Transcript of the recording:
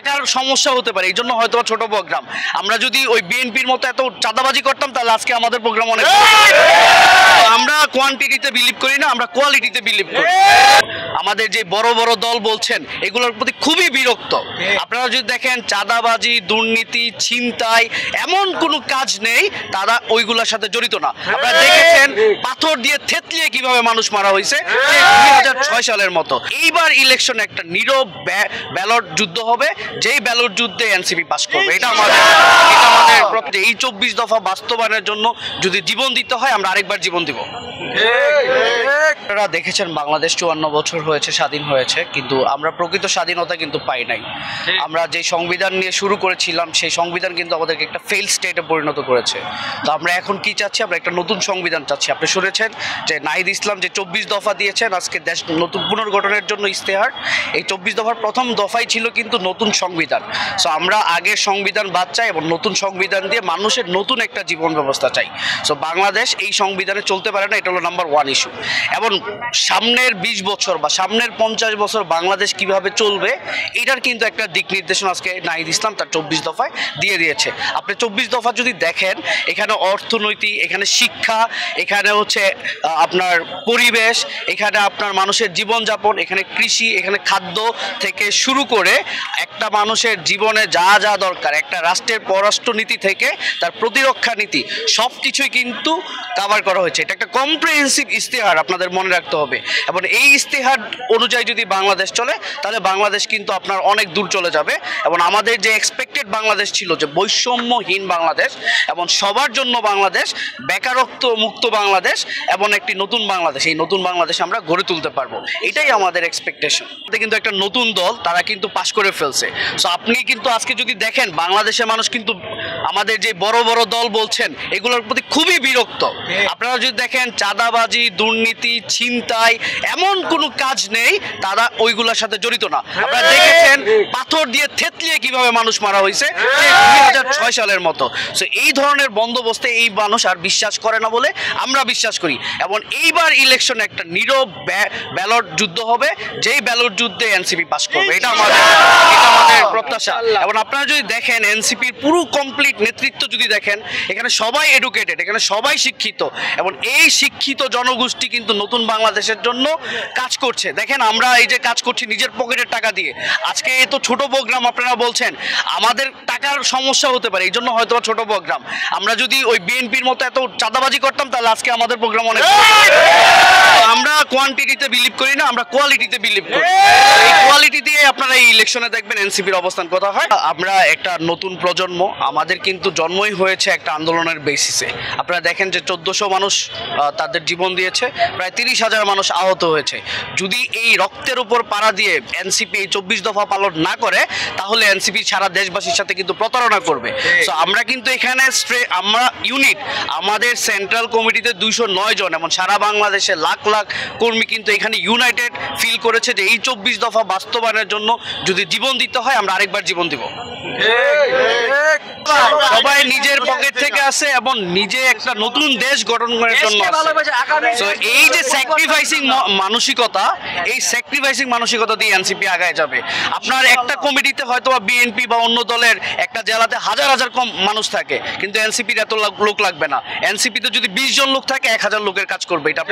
টাকার সমস্যা হতে পারে, এই জন্য হয়তো ছোট প্রোগ্রাম। আমরা যদি ওই বিএনপির মতো এত চাঁদাবাজি করতাম তাহলে আজকে আমাদের প্রোগ্রাম অনেক। আমরা কোয়ান্টিটিতে বিলিভ করি না, আমরা কোয়ালিটিতে বিলিভ করি। আমাদের যে বড় বড় দল বলছেন এগুলোর প্রতি খুবই বিরক্ত। আপনারা যদি দেখেন চাঁদাবাজি, দুর্নীতি, ছিনতাই এমন কোনো কাজ নেই তারা ওইগুলোর সাথে জড়িত না। আপনারা দেখেছেন পাথর দিয়ে থেতলিয়ে কিভাবে মানুষ মারা হয়েছে 2006 সালের মতো। এইবার ইলেকশনে একটা নীরব ব্যালট যুদ্ধ হবে, যেই ব্যালট যুদ্ধে এনসিপি পাস করবে। এটা আমাদের এই 24 দফা বাস্তবায়নের জন্য যদি জীবন দিতে হয় আমরা আরেকবার জীবন দিব। আপনারা দেখেছেন বাংলাদেশ 54 বছর হয়েছে স্বাধীন হয়েছে, কিন্তু আমরা প্রকৃত স্বাধীনতা কিন্তু পাই নাই। আমরা যে সংবিধান নিয়ে শুরু করেছিলাম সেই সংবিধান কিন্তু আমাদেরকে একটা ফেল স্টেটে পরিণত করেছে। তো আমরা এখন কি চাচ্ছি? আমরা একটা নতুন সংবিধান চাচ্ছি। আপনি শুনেছেন যে নাহিদ ইসলাম যে 24 দফা দিয়েছেন আজকে দেশ নতুন পুনর্গঠনের জন্য ইস্তেহার। এই 24 দফার প্রথম দফাই ছিল কিন্তু নতুন সংবিধান। সো আমরা আগের সংবিধান বাদ চাই এবং নতুন সংবিধান দিয়ে মানুষের নতুন একটা জীবন ব্যবস্থা চাই। সো বাংলাদেশ এই সংবিধানে চলতে পারে না, এটা হলো নাম্বার 1 ইস্যু। এবং সামনের 20 বছর বা সামনের 50 বছর বাংলাদেশ কিভাবে চলবে এটার কিন্তু একটা দিক নির্দেশনা আজকে নাহিদ ইসলাম তার 24 দফায় দিয়ে দিয়েছে। আপনি 24 দফা যদি দেখেন এখানে অর্থনৈতিক, এখানে শিক্ষা, এখানে হচ্ছে আপনার পরিবেশ, এখানে আপনার মানুষের জীবনযাপন, এখানে কৃষি, এখানে খাদ্য থেকে শুরু করে একটা মানুষের জীবনে যা যা দরকার, একটা রাষ্ট্রের পররাষ্ট্রনীতি থেকে তার প্রতিরক্ষা নীতি সব কিছুই কিন্তু কভার করা হয়েছে। এটা একটা কম্প্রিহেন্সিভ ইস্তেহার, আপনাদের মনে রাখতে হবে। এবং এই ইস্তেহার অনুযায়ী যদি বাংলাদেশ চলে তাহলে বাংলাদেশ কিন্তু আপনার অনেক দূর চলে যাবে। এবং আমাদের যে এক্সপেক্টেড বাংলাদেশ ছিল যে বৈষম্যহীন বাংলাদেশ এবং সবার জন্য বাংলাদেশ, বেকারত্ব মুক্ত বাংলাদেশ এবং একটি নতুন বাংলাদেশ, এই নতুন বাংলাদেশ আমরা গড়ে তুলতে পারবো, এটাই আমাদের এক্সপেকটেশন। কিন্তু একটা নতুন দল তারা কিন্তু পাশ করে ফেলছে। সো আপনি কিন্তু আজকে যদি দেখেন বাংলাদেশের মানুষ কিন্তু আমাদের যে বড় বড় দল বলছেন এগুলোর প্রতি খুবই বিরক্ত। আপনারা যদি দেখেন চাঁদাবাজি, দুর্নীতি, ছিনতাই এমন কোনো কাজ নেই তারা ওইগুলোর সাথে জড়িত না। আপনারা দেখেছেন পাথর দিয়ে থেতলিয়ে কিভাবে মানুষ মারা হয়েছে 2006 সালের মতো। সো এই ধরনের বন্দোবস্তে এই মানুষ আর বিশ্বাস করে না বলে আমরা বিশ্বাস করি। এবং এইবার ইলেকশনে একটা নীরব ব্যালট যুদ্ধ হবে, যেই ব্যালট যুদ্ধে এনসিপি পাস করবে। এটা আমাদের প্রত্যাশা। এবং আপনারা যদি দেখেন এনসিপির পুরো কমপ্লিট নেতৃত্ব যদি দেখেন এখানে সবাই এডুকেটেড, এখানে সবাই শিক্ষিত এবং এই শিক্ষিত জনগোষ্ঠী কিন্তু নতুন বাংলাদেশের জন্য কাজ করছে। দেখেন আমরা এই যে কাজ করছি নিজের পকেটের টাকা দিয়ে। আজকে এত ছোট প্রোগ্রাম, আপনারা বলছেন আমাদের টাকার সমস্যা হতে পারে, এই জন্য হয়তো ছোট প্রোগ্রাম। আমরা যদি ওই বিএনপির মতো এত চাঁদাবাজি করতাম তাহলে আজকে আমাদের প্রোগ্রাম অনেক। আমরা কোয়ান্টিটিতে বিলিভ করি না, আমরা কোয়ালিটিতে বিলিভ করি। এই কোয়ালিটি দিয়ে আপনারা এই ইলেকশনে দেখবেন এনসিপির অবস্থান কোথা হয়। আমরা একটা নতুন প্রজন্ম, আমাদের কিন্তু জন্মই হয়েছে একটা আন্দোলনের বেসিসে। আপনারা দেখেন যে 1400 মানুষ তাদের জীবন দিয়েছে, প্রায় 30,000 মানুষ আহত হয়েছে। যদি এই রক্তের উপর পাড়া দিয়ে এনসিপি এই 24 দফা পালন না করে তাহলে এনসিপি সারা দেশবাসীর সাথে কিন্তু প্রতারণা করবে। সো আমরা কিন্তু এখানে আমরা ইউনিট, আমাদের সেন্ট্রাল কমিটিতে 209 জন এবং সারা বাংলাদেশে লাখ লাখ কর্মী কিন্তু এখানে ইউনাইটেড ফিল করেছে যে এই 24 দফা বাস্তবায়নের জন্য যদি জীবন দিতে হয় আমরা আরেকবার জীবন দিব। সবাই নিজের পকেট থেকে আসে এবং নিজে একটা নতুন দেশ গঠন করার জন্য। এই যে স্যাক্রিফাইসিং মানসিকতা, এই স্যাক্রিফাইসিং মানসিকতা দিয়ে এনসিপি আগায় যাবে। আপনার একটা কমিটিতে হয়তো বিএনপি বা অন্য দলের একটা জেলাতে হাজার হাজার কম মানুষ থাকে, কিন্তু এনসিপির এত লোক লাগবে না। এনসিপিতে যদি 20 জন লোক থাকে 1000 লোকের কাজ করবে। এটা